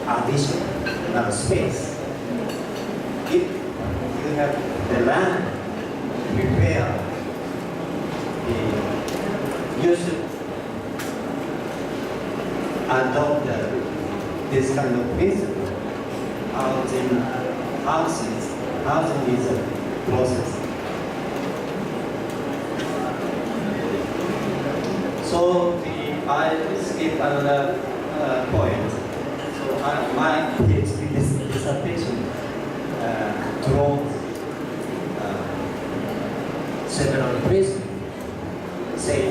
additional space. If you have the land prepared, you should adopt this kind of principle. Housing is a process. So I skip another point. So my PhD dissertation draws several principles, say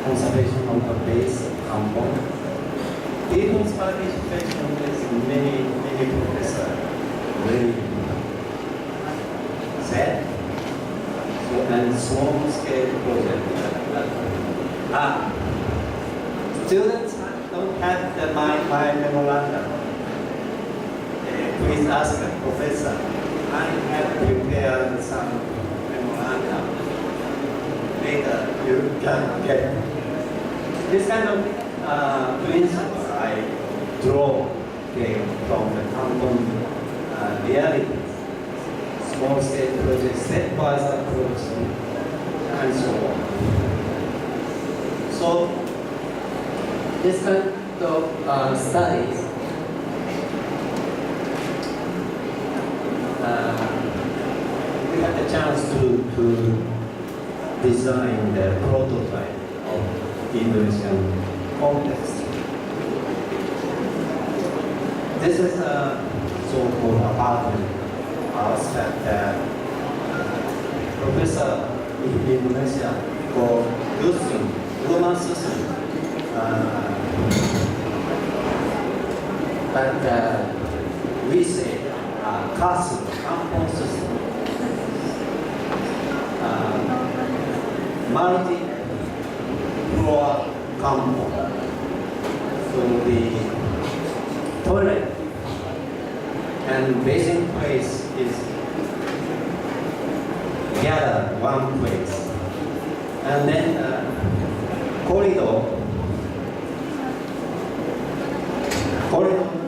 conservation of the base component. People's participation is many professors really said. So, and small scale project. Students don't have my memorandum. Please ask the professor. I have prepared some memorandum. Later you can get this kind of principle I draw from the common realities. Small scale projects, stepwise approach, and so on. So, this kind of studies we had the chance to design the prototype of the Indonesian context. This is a so-called apartment house that professor in Indonesia called Rumah Susun. But we say castle, kampung susun. Multi-floor kampung. So the toilet and bathing place is gathered one place. And then corridor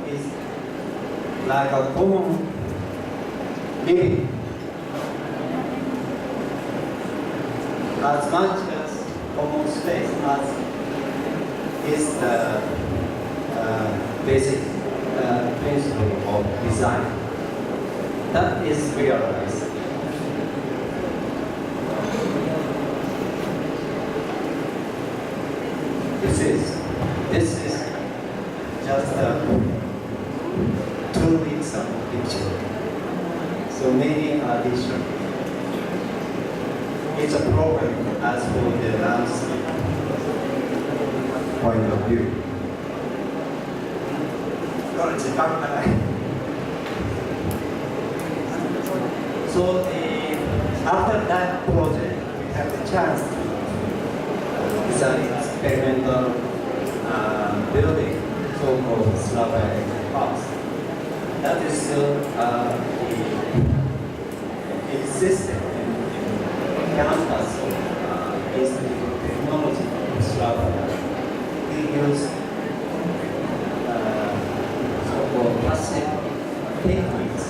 is like a common living. As much as common space as is the basic principle of design. That is realized. This is just 2 weeks of picture. So many addition. It's a problem as for the landscape point of view. So after that project, we have the chance to design experimental building, so-called slab house. That is still existing in campus of Institute of Technology in Slab. We use so-called plastic techniques.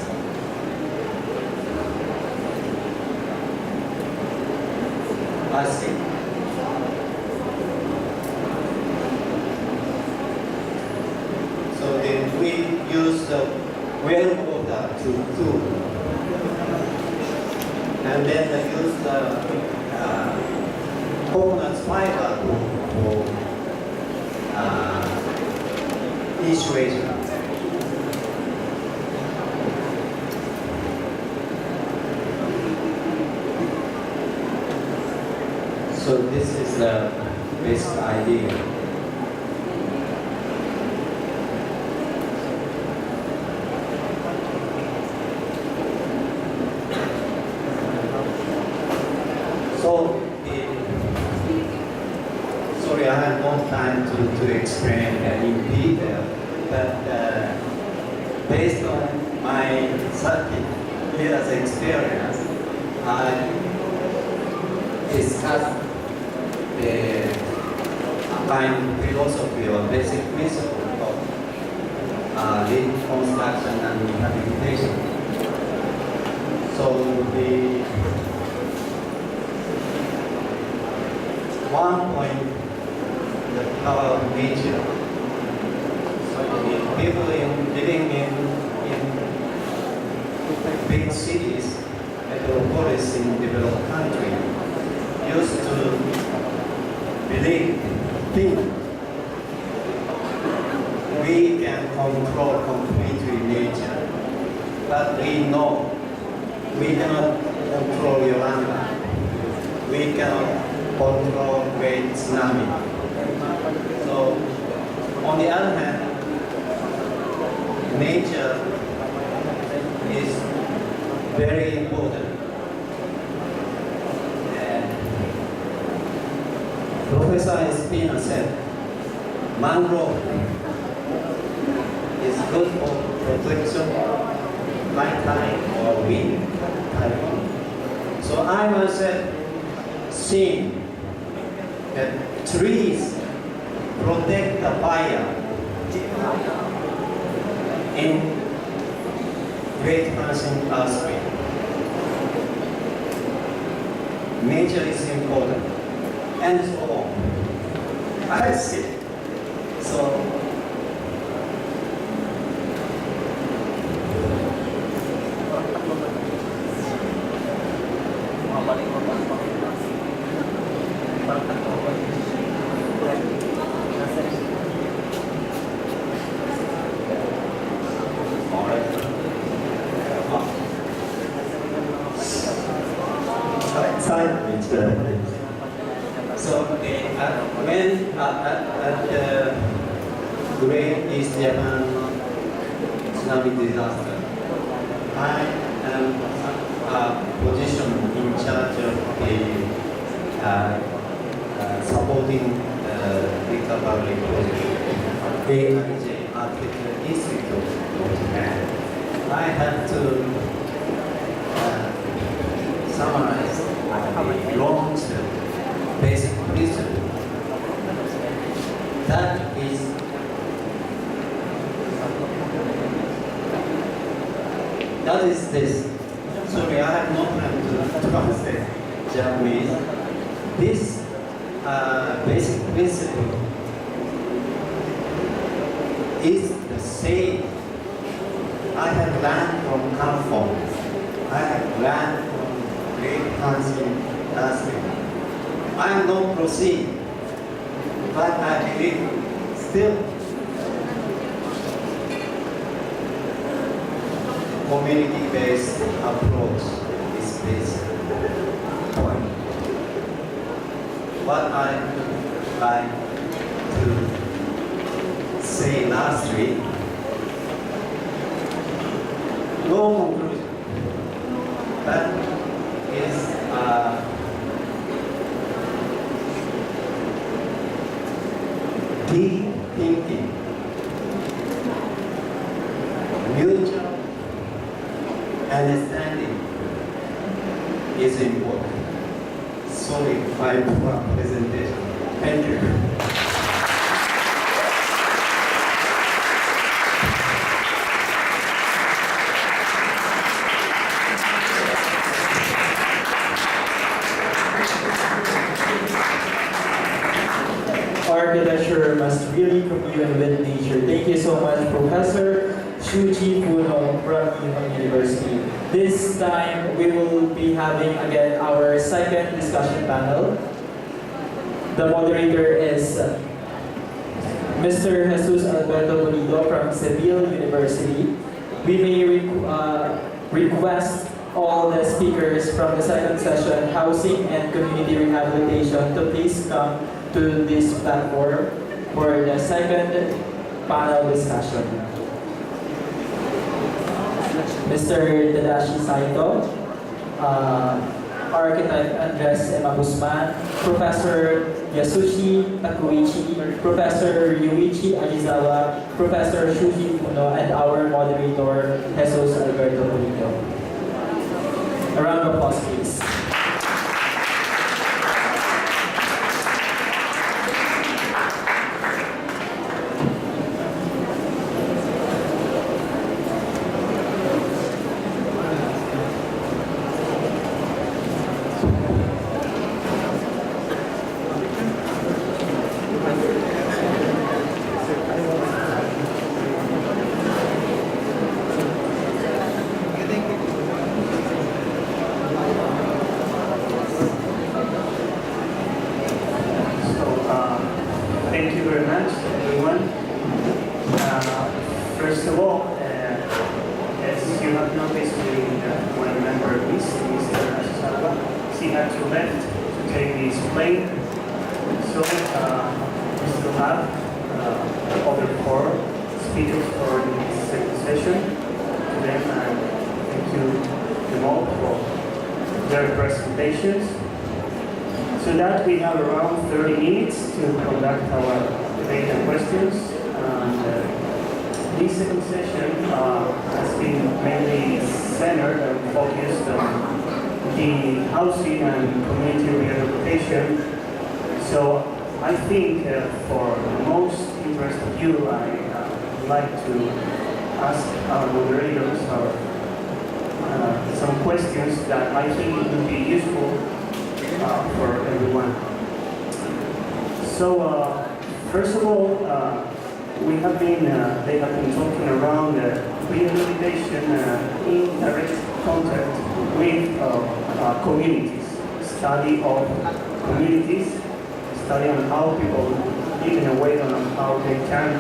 Plastic. So then we use the well water to cool, and then they use the coconut fiber for insulation. So this is the basic idea. So, sorry, I have no time to explain in detail, but based on my 30 years experience, I discussed the kind philosophy or basic principle of reconstruction and rehabilitation. So the one point, the power of nature. So the people living in big cities, metropolis in developed country, used to think we can control completely nature, but we know we cannot control Yolanda. We cannot control great tsunami. So, on the other hand, nature is very important. And Professor Espina said, mangrove is good for protection, night time or wind typhoon. So I myself seen that trees protect the fire in Great Hudson earthquake. Nature is important, and so on. I see. So. So when at the Great East Japan tsunami disaster, I am positioned in charge of the supporting recovery project, AIJ Architecture Institute of Japan. I had to summarize the long-term basic principle. That is this. Sorry, I have no time to translate Japanese. This basic principle is the same. I have learned from California. I have learned from Great Hudson earthquake. I am not proceed, but I believe still community-based approach is this point. What I like to say lastly, no conclusion. That is deep thinking, mutual understanding is important. Sorry for my presentation. Thank you. Architecture must really commune with nature. Thank you so much, Professor Shuji Funo from Nihon University. This time, we will be having again our second discussion panel. The moderator is Mr. Jesus Alberto Pulido from Seville University. We may request all the speakers from the second session, Housing and Community Rehabilitation, to please come to this platform for the second panel discussion. Mr. Tadashi Saito, Architect Andres M. Guzman, Professor Yasushi Takuichi, Professor Yuichi Ajizawa, Professor Shuji Funo, and our moderator, Jesus Alberto Pulido. A round of applause, please. First of all, as you have noticed, when a member is Mr. Asasala, she had to left to take his plane. So we still have other 4 speakers for the second session. To them, thank you them all for their presentations. So that we have around 30 minutes to conduct our debate and questions. This second session has been mainly centered and focused on the housing and community rehabilitation. So I think for the most interest of you, I would like to ask our moderators some questions that I think would be useful for everyone. So first of all, they have been talking around rehabilitation in direct contact with communities, study of communities, study on how people live in a way on how they can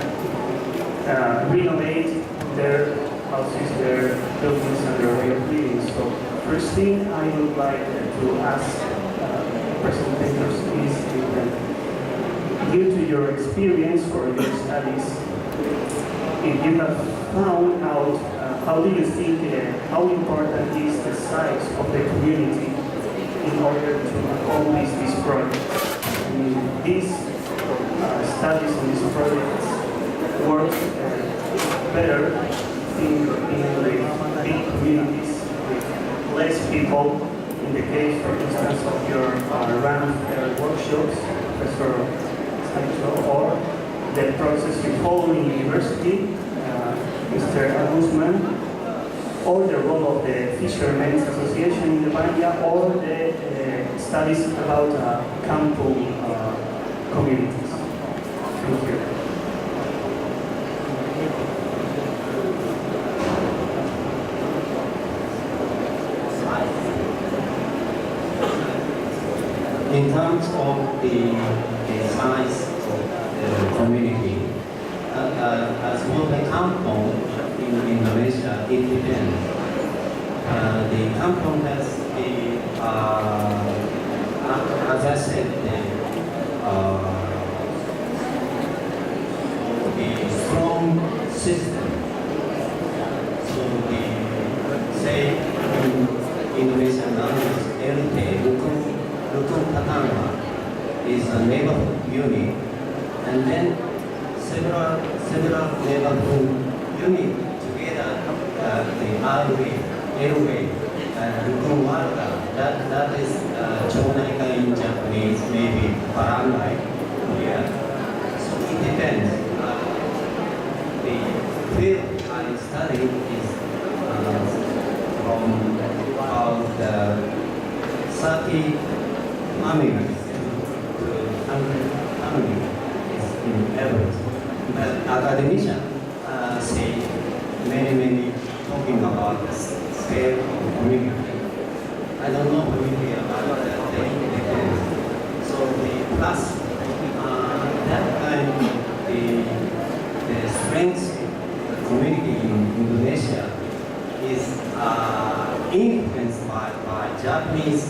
renovate their houses, their buildings, and their way of living. So first thing I would like to ask presentators is due to your experience or your studies, if you have found out how do you think how important is the size of the community in order to accomplish this project? I mean, these studies on these projects work better in the big communities with less people. In the case, for instance, of your RAMP workshops, Professor or the process you follow in university, Mr. Guzman, or the role of the Fishermen's Association in the Bahia, or the studies about campo communities. Thank you. In terms of the size of the community, as for the kampong in Indonesia, it depends. The kampong has as I said, the strong system. So say in Indonesian language, LT, Rukun Tatangwa is a neighborhood unit, and then several neighborhood units together, the R-way, L-way, Rukun Warga, that is Chonaika in Japanese, maybe Barangay here. So it depends. The field I study is from about 30 families to 100 families is in average. But academicians say many talking about the scale of community. I don't know community about that, they depend. So the plus that kind of the strength of community in Indonesia is influenced by Japanese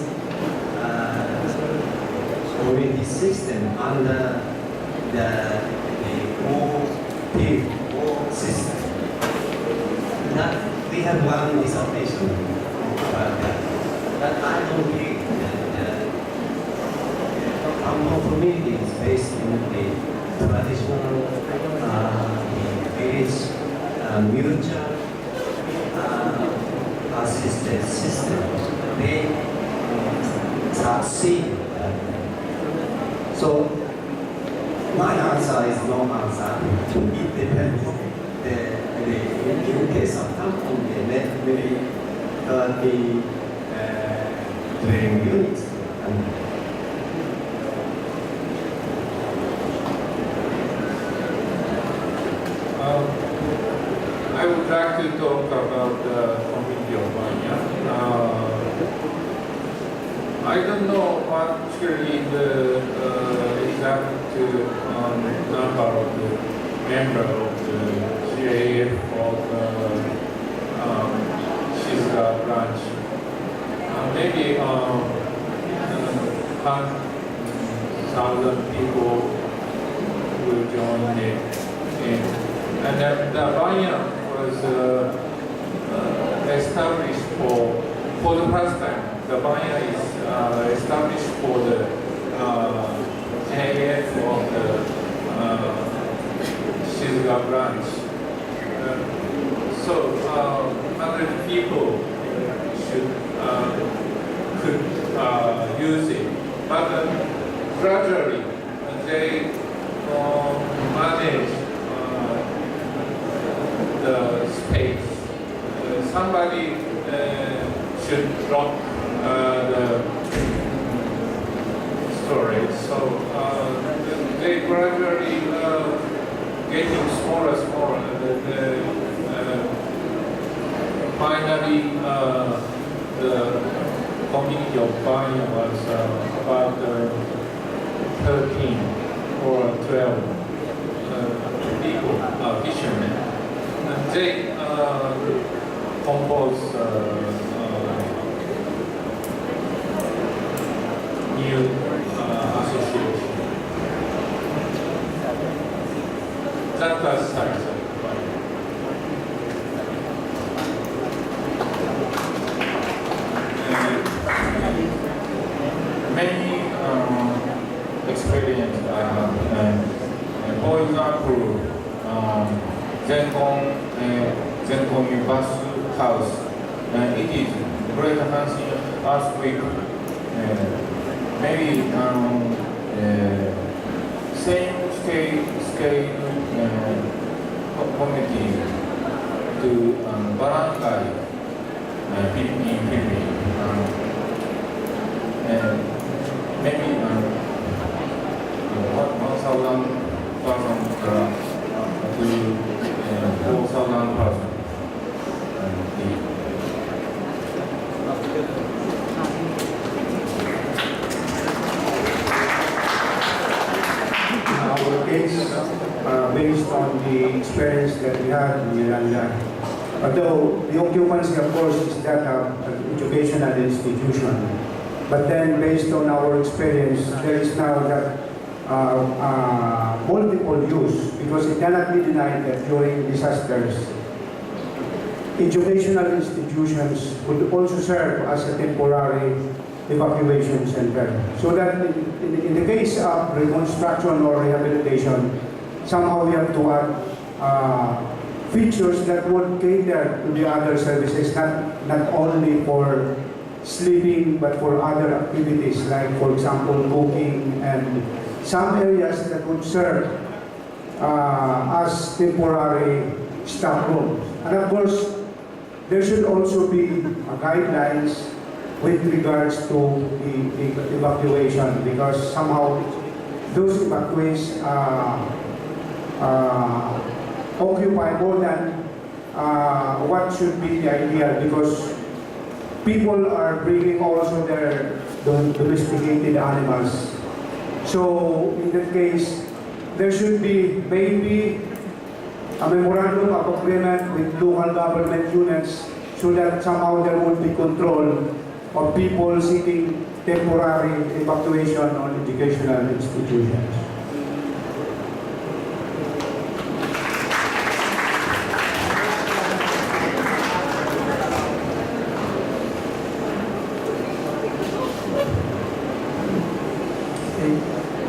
community system under the old system. That we have one dissertation about that. But I don't believe that our community is based in the traditional village mutual assisted system. They succeed. So my answer is no answer. It depends. In case of Kampong, they maybe 30 dwelling units. I would like to talk about the community of Bahia. I don't know actually the exact number of the member of the JF of Shizuoka branch. Maybe 1,000 people will join it. And then the Banyan was established for the first time. The Banyan is established for the JF of the Shizuoka branch. So 100 people could use it, but gradually they manage the space. Somebody should drop the storage, so they gradually getting smaller. Finally, the community of Banya was about 13 or 12 people, fishermen. And they compose new association. That was success. Many experience I have. For example, Zenkon bus house. It is great Hanshin earthquake. Maybe same scale community to Barangay, Philippine. Maybe 1,000 person to 4,000 person. In our case, based on the experience that we had in Miranda, although the occupancy, of course, is that of an educational institution. But then, based on our experience, there is now that multiple use, because it cannot be denied that during disasters, educational institutions would also serve as a temporary evacuation center. So that in the case of reconstruction or rehabilitation, somehow we have to add features that would cater to the other services, not only for sleeping, but for other activities, like, for example, cooking, and some areas that would serve as temporary staff rooms. And of course, there should also be guidelines with regards to the evacuation, because somehow those evacuees occupy more than what should be the ideal, because people are bringing also their domesticated animals. So in that case, there should be maybe a memorandum of agreement with local government units, so that somehow there would be control of people seeking temporary evacuation on educational institutions.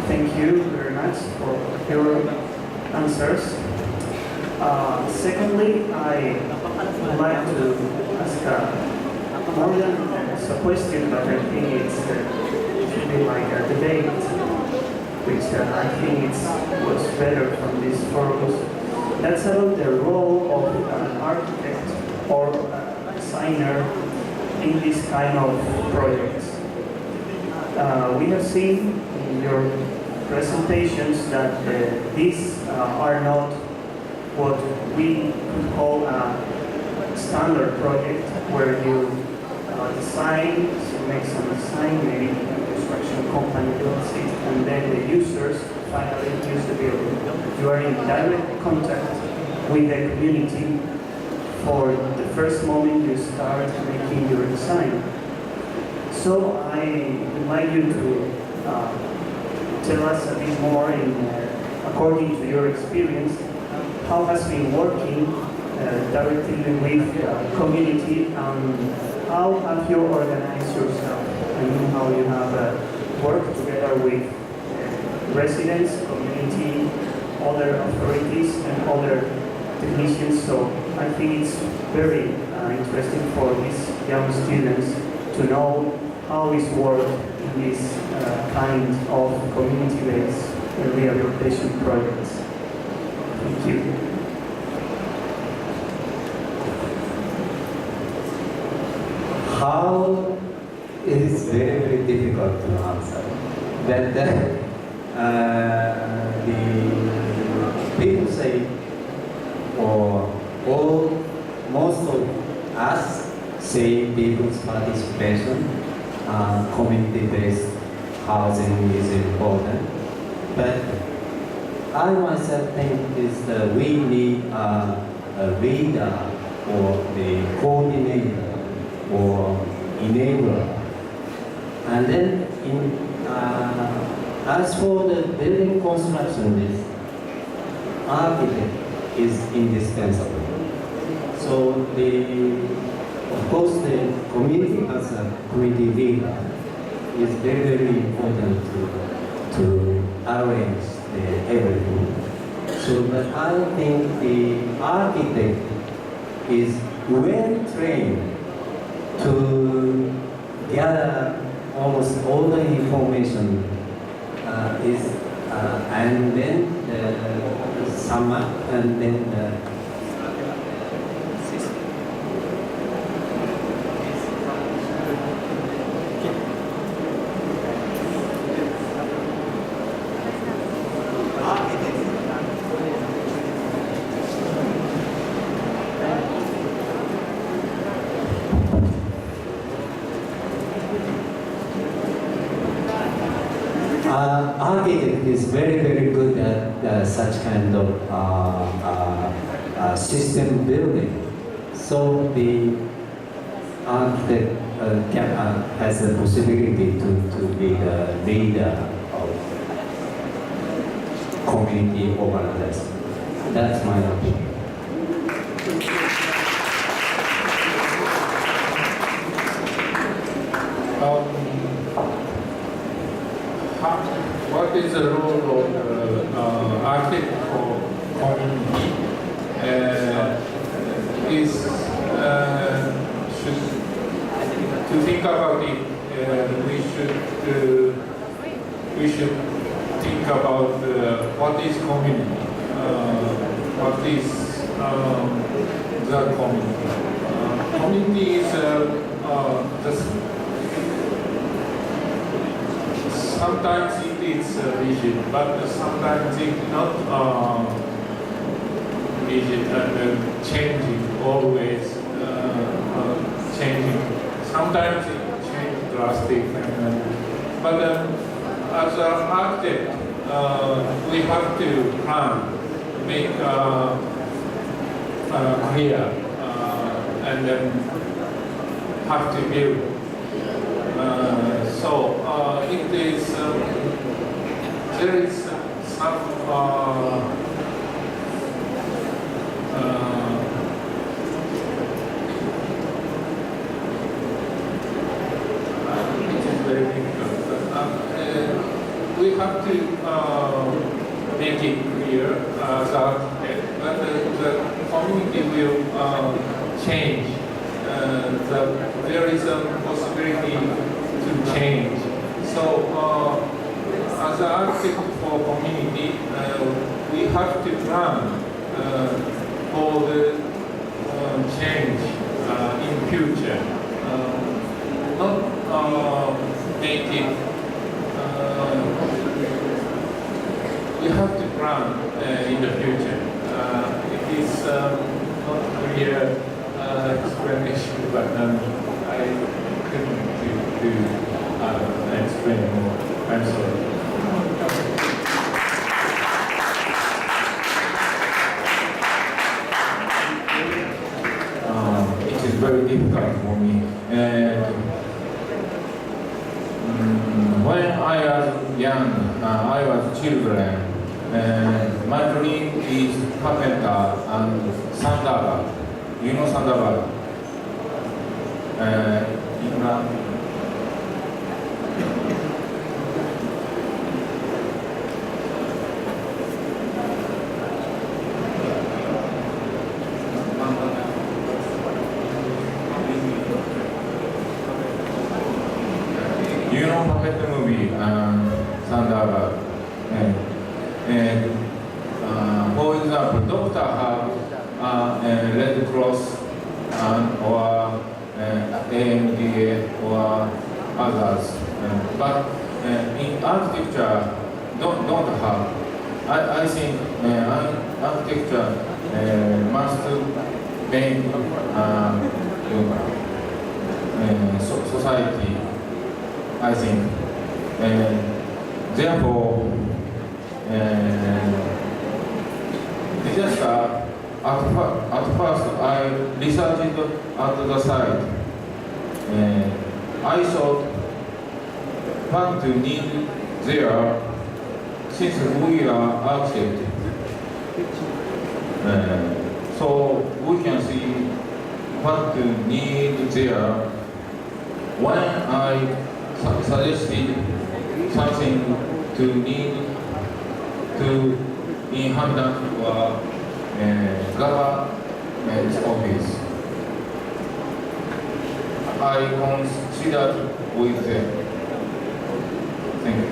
Thank you very much for your answers. Secondly, I would like to ask more than a question, but I think it should be like a debate, which I think was better from this forum. That's about the role of an architect or a designer in this kind of projects. We have seen in your presentations that these are not what we could call a standard project, where you design, so make some design, maybe a construction company builds it, and then the users finally use the building. You are in direct contact with the community for the first moment you start making your design. So I would like you to tell us a bit more according to your experience, how has been working directly with the community and how have you organized yourself? I mean, how you have worked together with residents, community, other authorities and other technicians. So I think it's very interesting for these young students to know how is work in this kind of community-based rehabilitation projects. Thank you. How it is very, very difficult to answer. But the people say, or all, most of us say people's participation, community-based housing is important. But I myself think is that we need a leader or the coordinator or enabler. And then as for the building construction, this architect is indispensable. So of course the community as a community leader is very, very important to arrange everything. So but I think the architect is well trained to gather almost all the information and then sum up and then architect is very, very good at such kind of system building. So the architect has the possibility to be the leader of community organization. That's my opinion. What is the role of architect for community? To think about it, we should think about what is community, what is the community. Community is just sometimes it is rigid, but sometimes it's not rigid and changing, always changing. Sometimes it changes drastic. But as an architect, we have to plan, make clear, and then have to build. So it is there is some it is very difficult. We have to make it clear that the community will change. There is a possibility to change. So, as an architect for community, we have to plan for the change in future. Not make it. We have to plan in the future. It is not clear explanation, but I couldn't explain more. I'm sorry. very difficult for me. And when I was young, I was children, and my dream is carpenter and Thunderbird. You know Thunderbird? You know puppet movie, Thunderbird. And for example, doctor have a Red Cross or AMDA or others. But in architecture, don't have. I think architecture must make society, I think. Therefore, disaster, at first I researched at the site. I thought what to need there since we are architects. So we can see what to need there. When I suggested something to need to inhabit or government office, I considered with them. Thank you.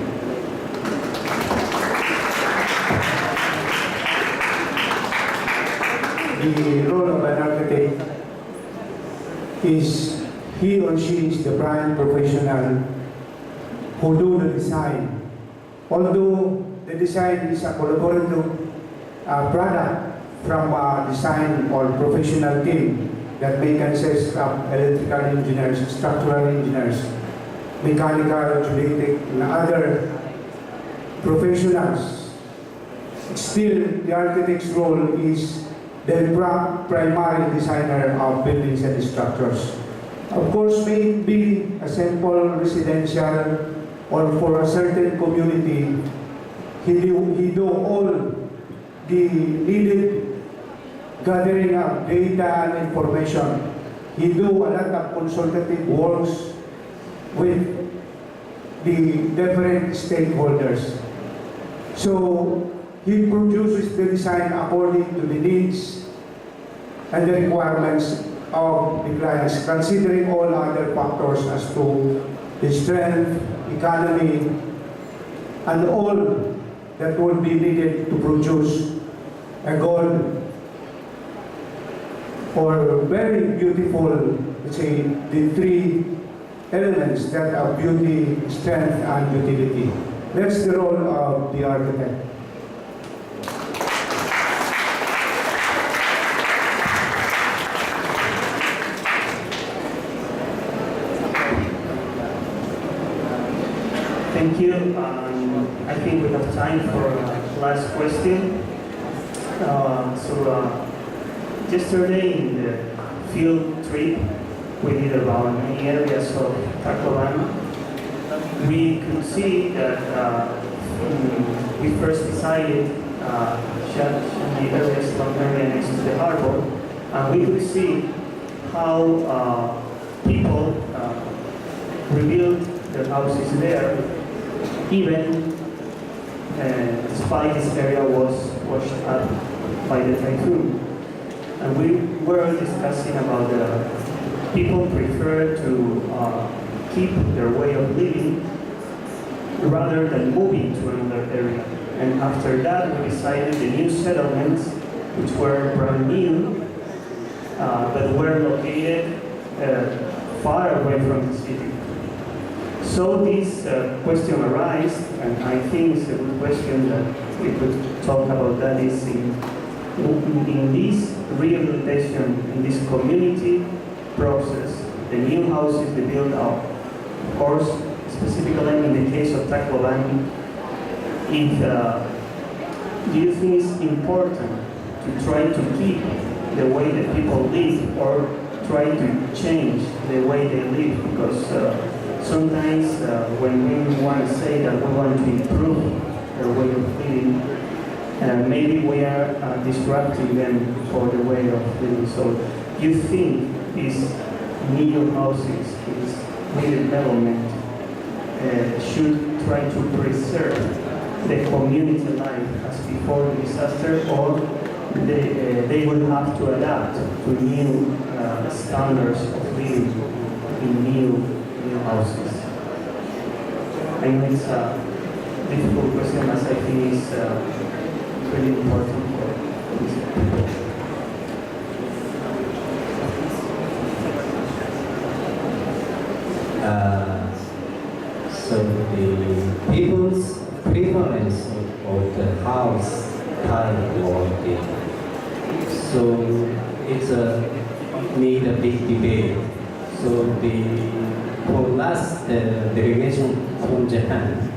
The role of an architect is he or she is the prime professional who do the design. Although the design is a collaborative product from a design or professional team that may consist of electrical engineers, structural engineers, mechanical, geodetic, and other professionals. Still, the architect's role is the primary designer of buildings and structures. Of course, may it be a simple residential or for a certain community, he do all the needed gathering of data and information. He do a lot of consultative works with the different stakeholders. So he produces the design according to the needs and the requirements of the clients, considering all other factors as to the strength, economy, and all that would be needed to produce a good or very beautiful, let's say, the three elements that are beauty, strength, and utility. That's the role of the architect. Thank you. I think we have time for last question. Yesterday in the field trip, we did around many areas of Tacloban. We could see that we first decided the areas from area next to the harbor, and we could see how people rebuilt their houses there, even despite this area was washed up by the typhoon. And we were discussing about the people prefer to keep their way of living rather than moving to another area. And after that, we decided the new settlements, which were brand new, but were located far away from the city. So this question arises, and I think it's a good question that we could talk about. That is in this rehabilitation, in this community process, the new houses they build up. Of course, specifically in the case of Tacloban, do you think it's important to try to keep the way that people live, or try to change the way they live, because sometimes when we want to say that we want to improve their way of living, maybe we are disrupting them for the way of living. So you think these new houses, this redevelopment should try to preserve the community life as before the disaster, or they will have to adapt to new standards of living in new houses? I know it's a difficult question, as I think it's really important for these people. So the people's preference of the house type or so it's need a big debate. So for last delegation from Japan,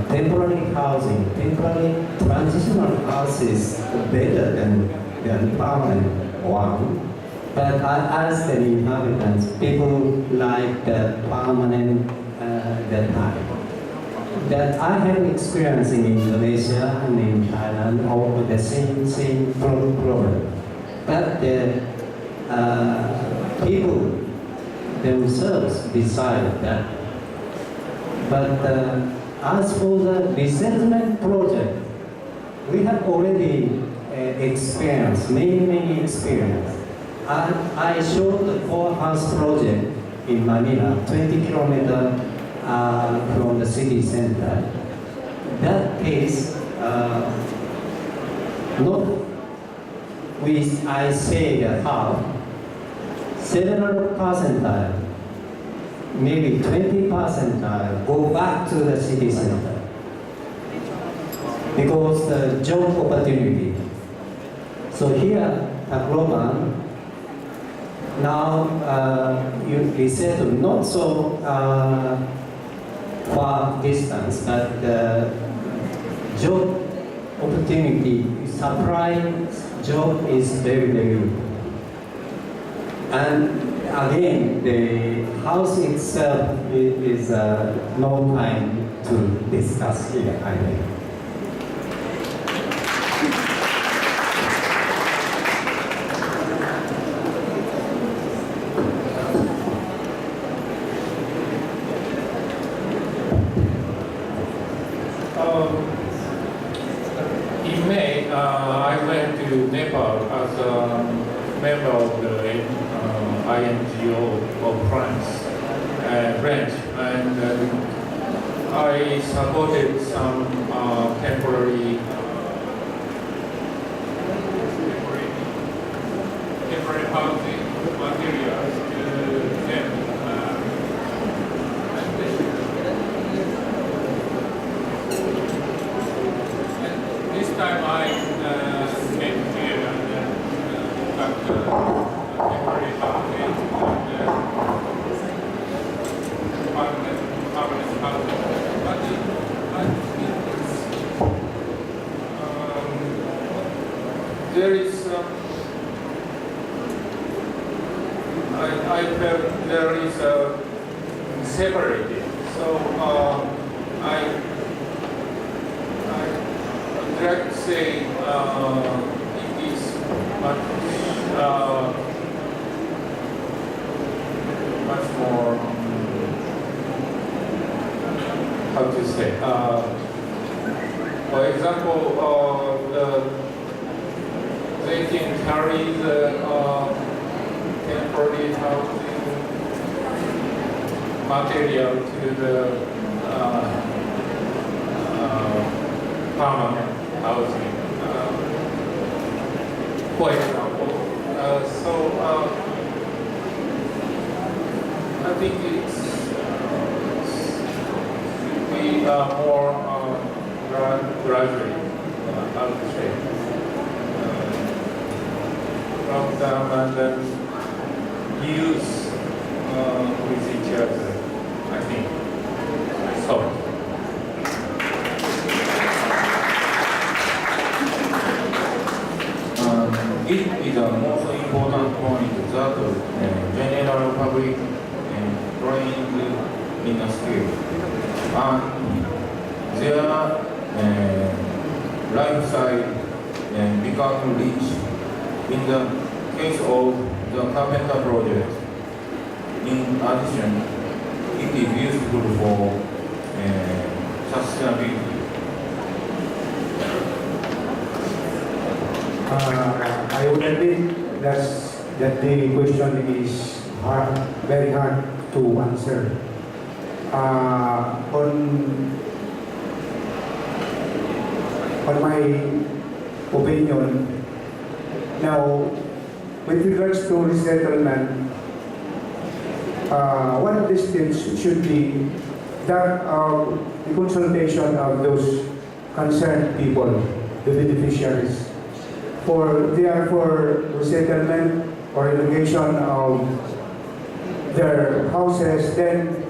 temporary housing, temporary transitional house is better than permanent one. But as the inhabitants, people like the permanent that time. That I have experience in Indonesia and in Thailand over the same problem. But the people themselves decide that. But as for the resettlement project, we have already experienced, many experience. I showed the 4-house project in Manila, 20 kilometers from the city center. That case, not with I say the half, several percentile, maybe 20 percentile go back to the city center because the job opportunity. So here, Tacloban, now you resettle not so far distance, but the job opportunity, supply job is very good. And again, the house itself is no time to discuss here, I think. In May, I went to Nepal as a member of the INGO of French, and I supported some temporary housing materials to them. This time I came here and got temporary housing and permanent housing. But there is I felt there is a separated. So I would like to say it is much more, how to say, for example, they can carry the temporary housing material to the permanent housing. For example, I think it's should be more gradually, how to say, from them and then use with each other, I think. So. It This is the most important point that general public trained in a skill. And their lifestyle become rich. In the case of the carpenter project, in addition, it is useful for sustainability. I would admit that the question is hard, very hard to answer. On my opinion, now with regards to resettlement, one of the steps should be that of the consultation of those concerned people, the beneficiaries, for resettlement or relocation of their houses. Then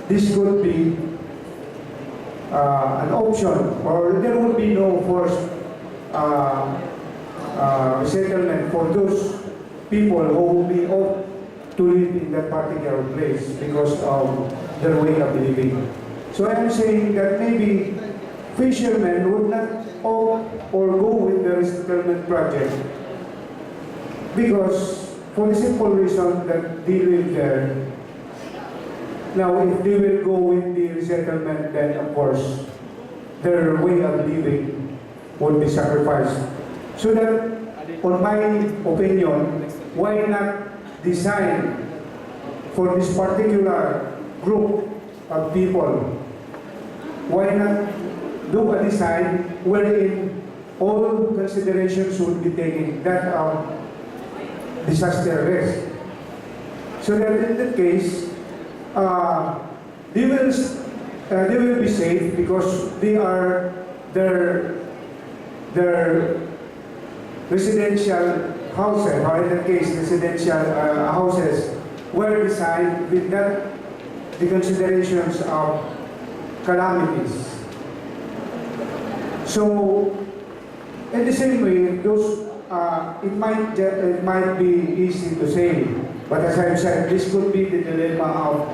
this could be an option, or there would be no forced resettlement for those people who will be opt to live in that particular place because of their way of living. So I am saying that maybe fishermen would not opt or go with the resettlement project because for the simple reason that they live there. Now, if they will go with the resettlement, then of course their way of living would be sacrificed. So that, on my opinion, why not design for this particular group of people? Why not do a design wherein all considerations would be taken, that of disaster risk, so that in that case they will be safe because they are their residential houses, or in that case residential houses were designed with that the considerations of calamities. So in the same way, those it might be easy to say, but as I've said, this could be the dilemma of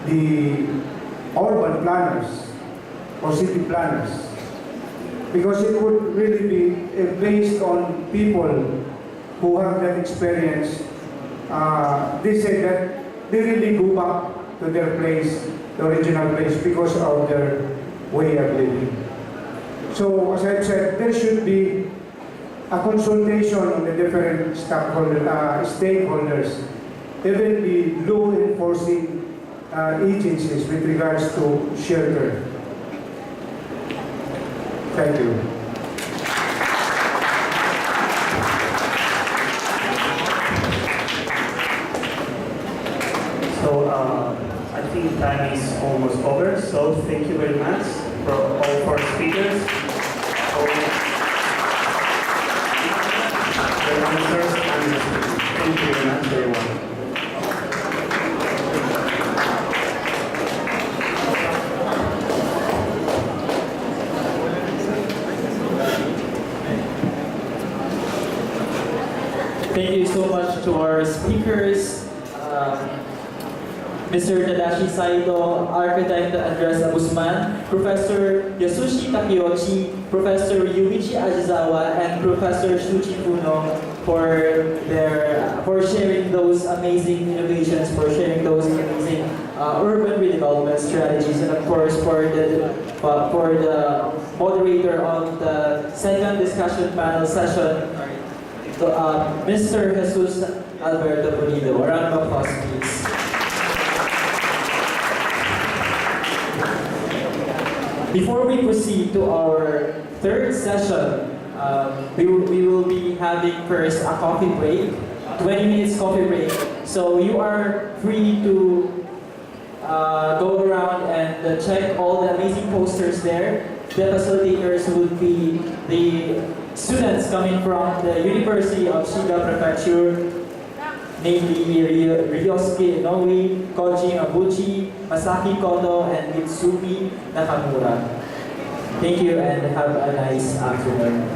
the urban planners or city planners, because it would really be based on people who have that experience. They say that they really go back to their place, the original place, because of their way of living. So as I've said, there should be a consultation on the different stakeholders, even the law enforcing agencies with regards to shelter. Thank you. So I think time is almost over. So thank you very much for all four speakers. The answers, and thank you very much, everyone. Thank you so much to our speakers, Mr. Tadashi Saito, Architect Andres Guzman, Professor Yasushi Takeuchi, Professor Yuichi Ajizawa, and Professor Shuchi Funo for sharing those amazing innovations, for sharing those amazing urban redevelopment strategies, and of course for the moderator of the second discussion panel session, Mr. Jesus Alberto Pulido. A round of applause, please. Before we proceed to our third session, we will be having first a coffee break, 20 minutes coffee break. So you are free to go around and check all the amazing posters there. The facilitators would be the students coming from the University of Shiga Prefecture, namely Ryosuke Inoue, Koji Abuchi, Masaki Kono, and Mitsumi Nakamura. Thank you and have a nice afternoon.